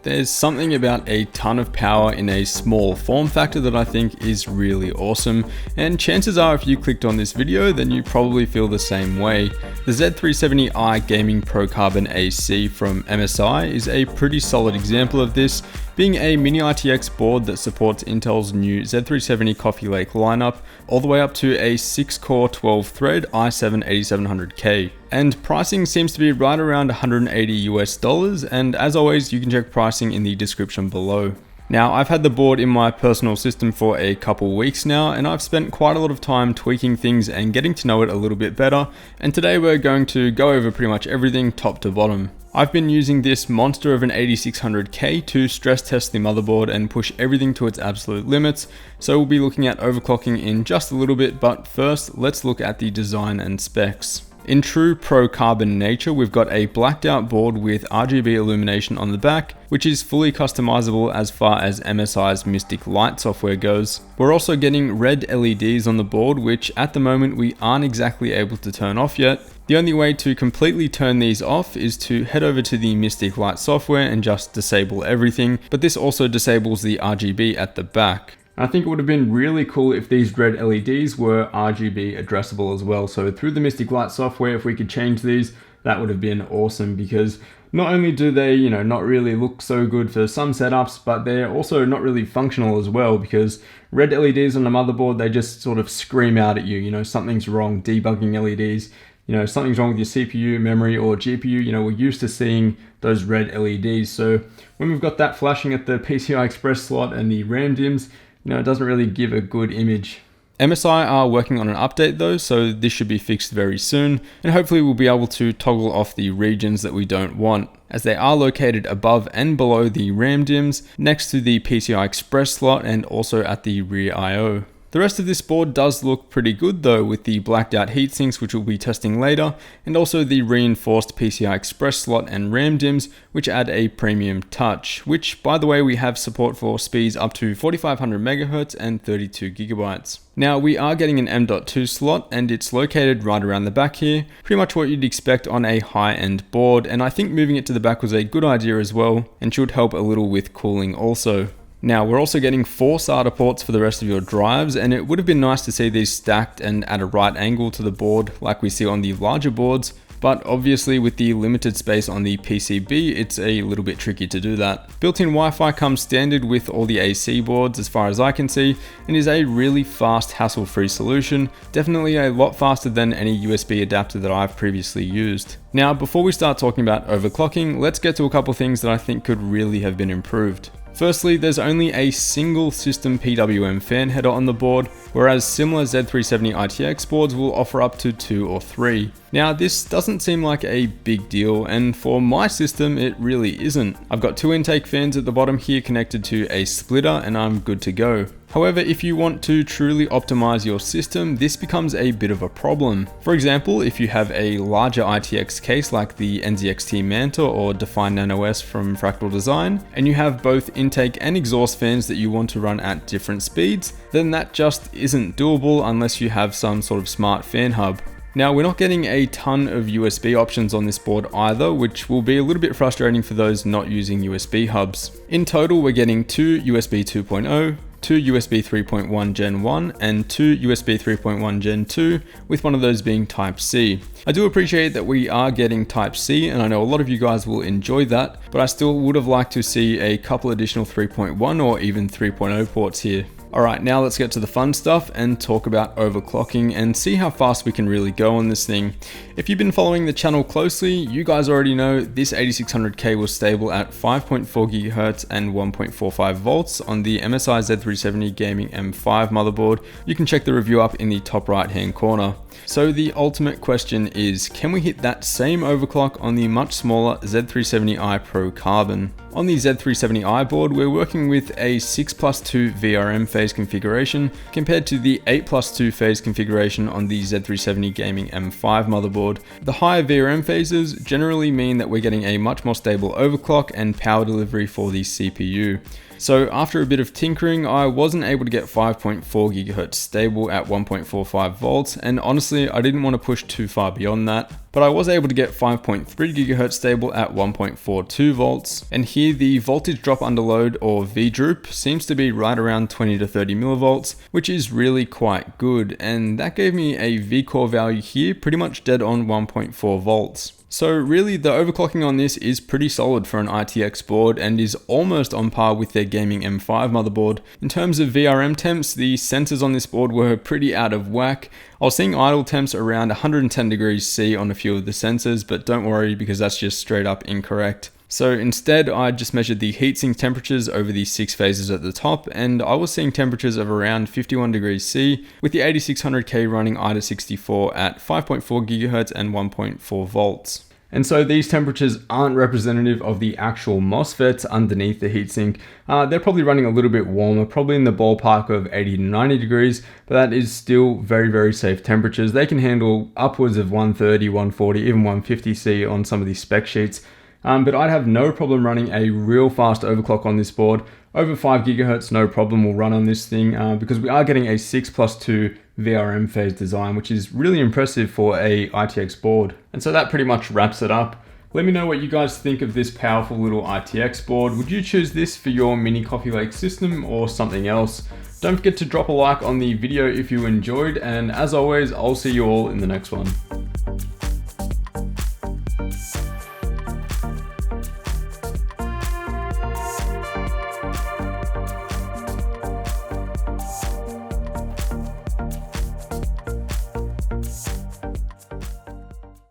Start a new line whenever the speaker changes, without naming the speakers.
There's something about a ton of power in a small form factor that I think is really awesome, and chances are if you clicked on this video then you probably feel the same way. The Z370i Gaming Pro Carbon AC from MSI is a pretty solid example of this, being a mini ITX board that supports Intel's new Z370 Coffee Lake lineup, all the way up to a 6-core 12-thread i7-8700K. And pricing seems to be right around $180 US, and as always, you can check pricing in the description below. Now, I've had the board in my personal system for a couple weeks now, and I've spent quite a lot of time tweaking things and getting to know it a little bit better, and today we're going to go over pretty much everything top to bottom. I've been using this monster of an 8600K to stress test the motherboard and push everything to its absolute limits, so we'll be looking at overclocking in just a little bit, but first, let's look at the design and specs. In true Pro Carbon nature, we've got a blacked out board with RGB illumination on the back, which is fully customizable as far as MSI's Mystic Light software goes. We're also getting red LEDs on the board, which at the moment we aren't exactly able to turn off yet. The only way to completely turn these off is to head over to the Mystic Light software and just disable everything, but this also disables the RGB at the back. I think it would have been really cool if these red LEDs were RGB addressable as well. So through the Mystic Light software, if we could change these, that would have been awesome, because not only do they, not really look so good for some setups, but they're also not really functional as well, because red LEDs on the motherboard, they just sort of scream out at you, something's wrong, debugging LEDs, something's wrong with your CPU, memory, or GPU. We're used to seeing those red LEDs. So when we've got that flashing at the PCI Express slot and the RAM DIMMs, it doesn't really give a good image. MSI are working on an update though, so this should be fixed very soon, and hopefully we'll be able to toggle off the regions that we don't want, as they are located above and below the RAM DIMMs, next to the PCI Express slot, and also at the rear I/O. The rest of this board does look pretty good though, with the blacked out heatsinks, which we'll be testing later, and also the reinforced PCI Express slot and RAM DIMMs, which add a premium touch, which by the way we have support for speeds up to 4500 MHz and 32 GB. Now we are getting an M.2 slot, and it's located right around the back here, pretty much what you'd expect on a high-end board, and I think moving it to the back was a good idea as well, and should help a little with cooling also. Now we're also getting 4 SATA ports for the rest of your drives, and it would have been nice to see these stacked and at a right angle to the board like we see on the larger boards, but obviously with the limited space on the PCB, it's a little bit tricky to do that. Built-in Wi-Fi comes standard with all the AC boards as far as I can see, and is a really fast, hassle-free solution, definitely a lot faster than any USB adapter that I've previously used. Now before we start talking about overclocking, let's get to a couple things that I think could really have been improved. Firstly, there's only a single system PWM fan header on the board, whereas similar Z370 ITX boards will offer up to 2 or 3. Now this doesn't seem like a big deal, and for my system it really isn't. I've got 2 intake fans at the bottom here connected to a splitter, and I'm good to go. However, if you want to truly optimize your system, this becomes a bit of a problem. For example, if you have a larger ITX case like the NZXT Manta or Define Nano S from Fractal Design, and you have both intake and exhaust fans that you want to run at different speeds, then that just isn't doable unless you have some sort of smart fan hub. Now we're not getting a ton of USB options on this board either, which will be a little bit frustrating for those not using USB hubs. In total, we're getting 2 USB 2.0, 2 USB 3.1 Gen 1, and 2 USB 3.1 Gen 2, with one of those being Type-C. I do appreciate that we are getting Type-C, and I know a lot of you guys will enjoy that, but I still would have liked to see a couple additional 3.1 or even 3.0 ports here. Alright, now let's get to the fun stuff and talk about overclocking and see how fast we can really go on this thing. If you've been following the channel closely, you guys already know this 8600K was stable at 5.4 GHz and 1.45 volts on the MSI Z370 Gaming M5 motherboard. You can check the review up in the top right hand corner. So the ultimate question is, can we hit that same overclock on the much smaller Z370i Pro Carbon? On the Z370i board, we're working with a 6+2 VRM phase configuration compared to the 8+2 phase configuration on the Z370 Gaming M5 motherboard. The higher VRM phases generally mean that we're getting a much more stable overclock and power delivery for the CPU. So after a bit of tinkering, I wasn't able to get 5.4 GHz stable at 1.45 volts, and honestly, I didn't want to push too far beyond that. but I was able to get 5.3 GHz stable at 1.42 volts. And here the voltage drop under load, or V-droop, seems to be right around 20 to 30 millivolts, which is really quite good. And that gave me a V-core value here, pretty much dead on 1.4 volts. So really the overclocking on this is pretty solid for an ITX board and is almost on par with their gaming M5 motherboard. In terms of VRM temps, the sensors on this board were pretty out of whack. I was seeing idle temps around 110 degrees C on a few of the sensors, but don't worry because that's just straight up incorrect. So instead, I just measured the heatsink temperatures over the 6 phases at the top, and I was seeing temperatures of around 51 degrees C, with the 8600K running IDA 64 at 5.4 GHz and 1.4 volts. And so these temperatures aren't representative of the actual MOSFETs underneath the heatsink. They're probably running a little bit warmer, probably in the ballpark of 80 to 90 degrees, but that is still very, very safe temperatures. They can handle upwards of 130, 140, even 150 C on some of these spec sheets. But I'd have no problem running a real fast overclock on this board. Over 5 GHz, no problem will run on this thing because we are getting a 6+2 VRM phase design, which is really impressive for a ITX board. And so that pretty much wraps it up. Let me know what you guys think of this powerful little ITX board. Would you choose this for your mini Coffee Lake system or something else? Don't forget to drop a like on the video if you enjoyed, and as always, I'll see you all in the next one.